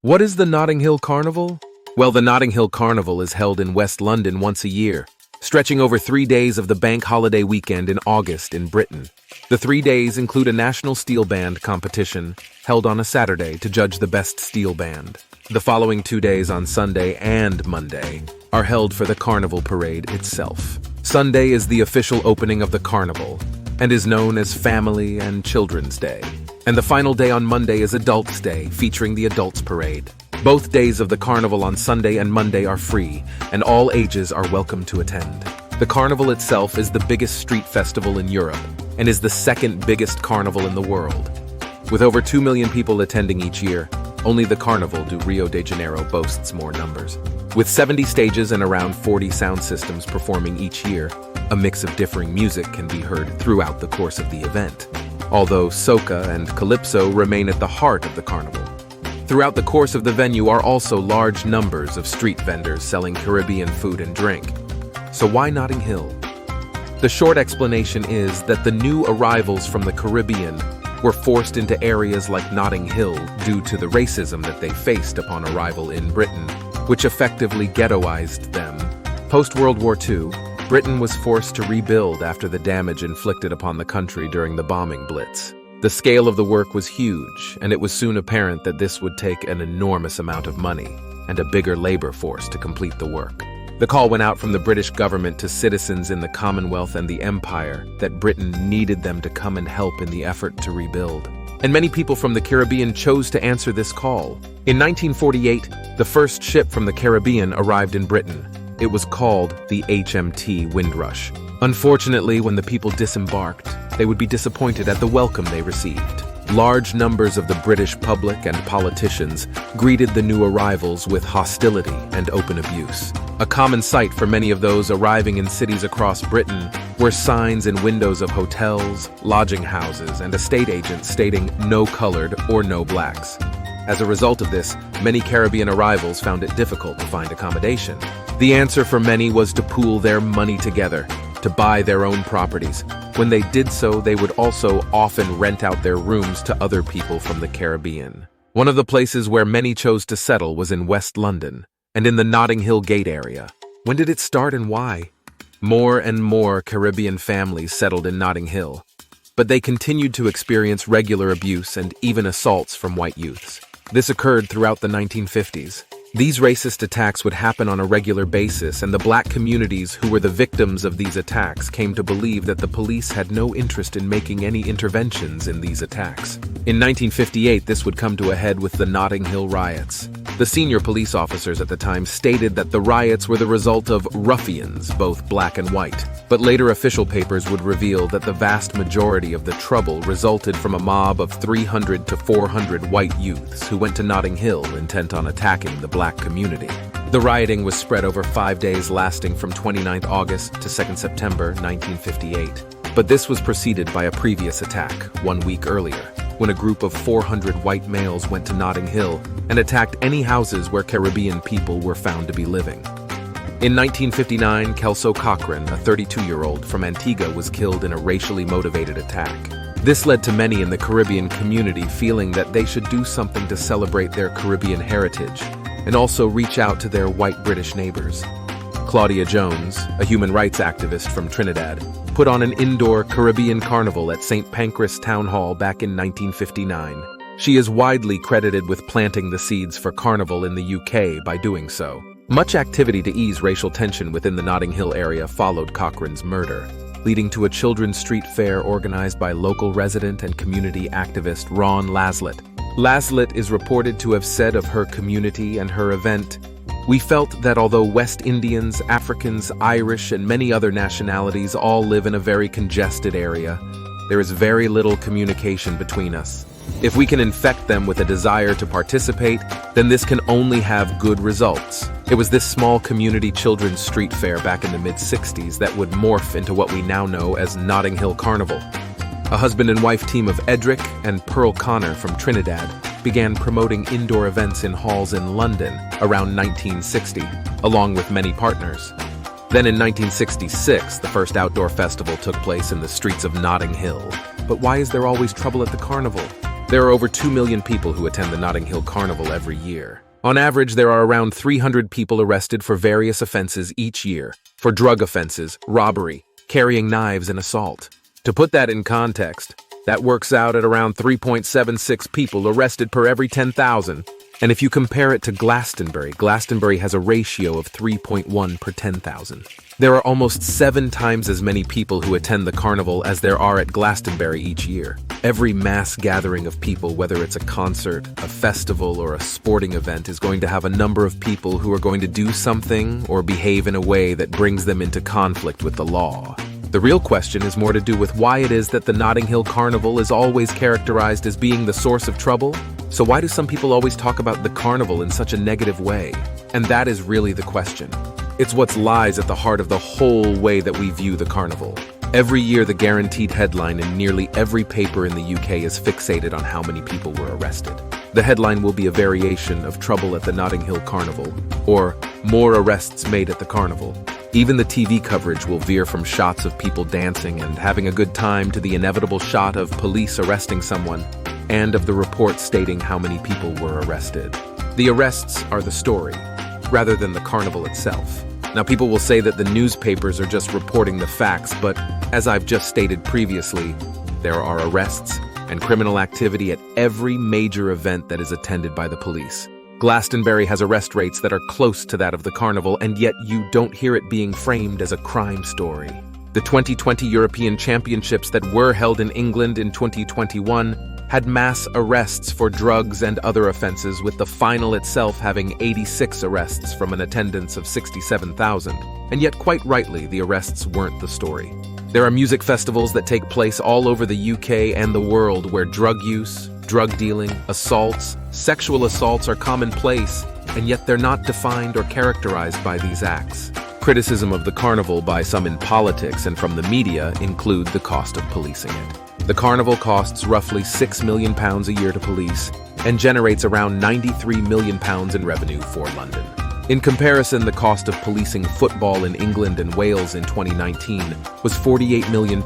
What is the Notting Hill Carnival? Well, the Notting Hill Carnival is held in West London once a year, stretching over 3 days of the bank holiday weekend in August in Britain. The 3 days include a national steel band competition held on a Saturday to judge the best steel band. The following 2 days on Sunday and Monday are held for the carnival parade itself. Sunday is the official opening of the carnival and is known as Family and Children's Day. And the final day on Monday is Adults Day, featuring the Adults Parade. Both days of the carnival on Sunday and Monday are free, and all ages are welcome to attend. The carnival itself is the biggest street festival in Europe and is the second biggest carnival in the world. With over 2 million people attending each year, only the Carnival do Rio de Janeiro boasts more numbers. With 70 stages and around 40 sound systems performing each year, a mix of differing music can be heard throughout the course of the event, although soca and calypso remain at the heart of the carnival. Throughout the course of the venue are also large numbers of street vendors selling Caribbean food and drink. So why Notting Hill? The short explanation is that the new arrivals from the Caribbean were forced into areas like Notting Hill due to the racism that they faced upon arrival in Britain, which effectively ghettoized them. Post-World War II, Britain was forced to rebuild after the damage inflicted upon the country during the bombing blitz. The scale of the work was huge, and it was soon apparent that this would take an enormous amount of money and a bigger labor force to complete the work. The call went out from the British government to citizens in the Commonwealth and the Empire that Britain needed them to come and help in the effort to rebuild. And many people from the Caribbean chose to answer this call. In 1948, the first ship from the Caribbean arrived in Britain. It was called the HMT Windrush. Unfortunately, when the people disembarked, they would be disappointed at the welcome they received. Large numbers of the British public and politicians greeted the new arrivals with hostility and open abuse. A common sight for many of those arriving in cities across Britain were signs in windows of hotels, lodging houses, and estate agents stating "no colored" or "no blacks." As a result of this, many Caribbean arrivals found it difficult to find accommodation. The answer for many was to pool their money together, to buy their own properties. When they did so, they would also often rent out their rooms to other people from the Caribbean. One of the places where many chose to settle was in West London and in the Notting Hill Gate area. When did it start and why? More and more Caribbean families settled in Notting Hill, but they continued to experience regular abuse and even assaults from white youths. This occurred throughout the 1950s. These racist attacks would happen on a regular basis, and the black communities who were the victims of these attacks came to believe that the police had no interest in making any interventions in these attacks. In 1958, this would come to a head with the Notting Hill riots. The senior police officers at the time stated that the riots were the result of ruffians, both black and white. But later official papers would reveal that the vast majority of the trouble resulted from a mob of 300 to 400 white youths who went to Notting Hill intent on attacking the black community. The rioting was spread over 5 days, lasting from 29th August to 2nd September 1958. But this was preceded by a previous attack 1 week earlier, when a group of 400 white males went to Notting Hill and attacked any houses where Caribbean people were found to be living. In 1959, Kelso Cochran, a 32-year-old from Antigua, was killed in a racially motivated attack. This led to many in the Caribbean community feeling that they should do something to celebrate their Caribbean heritage and also reach out to their white British neighbors. Claudia Jones, a human rights activist from Trinidad, put on an indoor Caribbean carnival at St. Pancras Town Hall back in 1959. She is widely credited with planting the seeds for carnival in the UK by doing so. Much activity to ease racial tension within the Notting Hill area followed Cochran's murder, leading to a children's street fair organized by local resident and community activist Ron Laslett. Laslett is reported to have said of her community and her event, "We felt that although West Indians, Africans, Irish, and many other nationalities all live in a very congested area, there is very little communication between us. If we can infect them with a desire to participate, then this can only have good results." It was this small community children's street fair back in the mid-60s that would morph into what we now know as Notting Hill Carnival. A husband and wife team of Edric and Pearl Connor from Trinidad began promoting indoor events in halls in London around 1960, along with many partners. Then in 1966, the first outdoor festival took place in the streets of Notting Hill. But why is there always trouble at the carnival? There are over 2 million people who attend the Notting Hill Carnival every year. On average, there are around 300 people arrested for various offenses each year, for drug offenses, robbery, carrying knives, and assault. To put that in context, that works out at around 3.76 people arrested per every 10,000. And if you compare it to Glastonbury, Glastonbury has a ratio of 3.1 per 10,000. There are almost 7 times as many people who attend the carnival as there are at Glastonbury each year. Every mass gathering of people, whether it's a concert, a festival, or a sporting event, is going to have a number of people who are going to do something or behave in a way that brings them into conflict with the law. The real question is more to do with why it is that the Notting Hill Carnival is always characterized as being the source of trouble. So why do some people always talk about the carnival in such a negative way? And that is really the question. It's what lies at the heart of the whole way that we view the carnival. Every year, the guaranteed headline in nearly every paper in the UK is fixated on how many people were arrested. The headline will be a variation of "Trouble at the Notting Hill Carnival" or "More arrests made at the carnival." Even the TV coverage will veer from shots of people dancing and having a good time to the inevitable shot of police arresting someone and of the report stating how many people were arrested. The arrests are the story, rather than the carnival itself. Now, people will say that the newspapers are just reporting the facts, but as I've just stated previously, there are arrests and criminal activity at every major event that is attended by the police. Glastonbury has arrest rates that are close to that of the carnival, and yet you don't hear it being framed as a crime story. The 2020 European Championships that were held in England in 2021 had mass arrests for drugs and other offenses, with the final itself having 86 arrests from an attendance of 67,000. And yet, quite rightly, the arrests weren't the story. There are music festivals that take place all over the UK and the world where drug use, drug dealing, assaults, sexual assaults are commonplace, and yet they're not defined or characterized by these acts. Criticism of the carnival by some in politics and from the media include the cost of policing it. The carnival costs roughly £6 million a year to police and generates around £93 million in revenue for London. In comparison, the cost of policing football in England and Wales in 2019 was £48 million,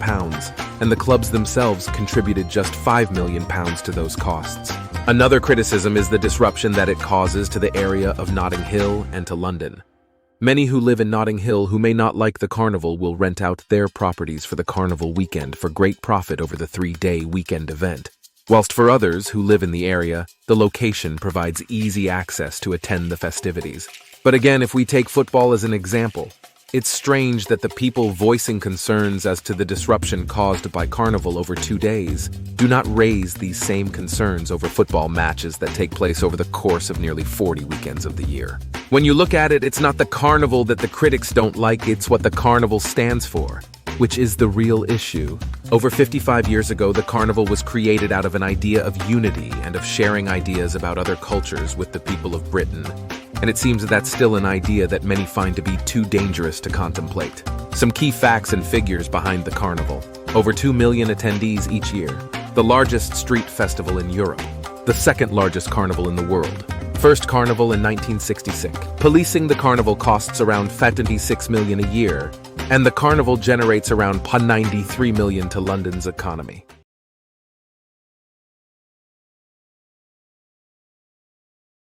and the clubs themselves contributed just £5 million to those costs. Another criticism is the disruption that it causes to the area of Notting Hill and to London. Many who live in Notting Hill who may not like the carnival will rent out their properties for the carnival weekend for great profit over the 3-day weekend event. Whilst for others who live in the area, the location provides easy access to attend the festivities. But again, if we take football as an example, it's strange that the people voicing concerns as to the disruption caused by carnival over 2 days do not raise these same concerns over football matches that take place over the course of nearly 40 weekends of the year. When you look at it, it's not the carnival that the critics don't like, it's what the carnival stands for, which is the real issue. Over 55 years ago, the carnival was created out of an idea of unity and of sharing ideas about other cultures with the people of Britain. And it seems that that's still an idea that many find to be too dangerous to contemplate. Some key facts and figures behind the carnival. Over 2 million attendees each year. The largest street festival in Europe. The second largest carnival in the world. First carnival in 1966. Policing the carnival costs around £56 million a year, and the carnival generates around £93 million to London's economy.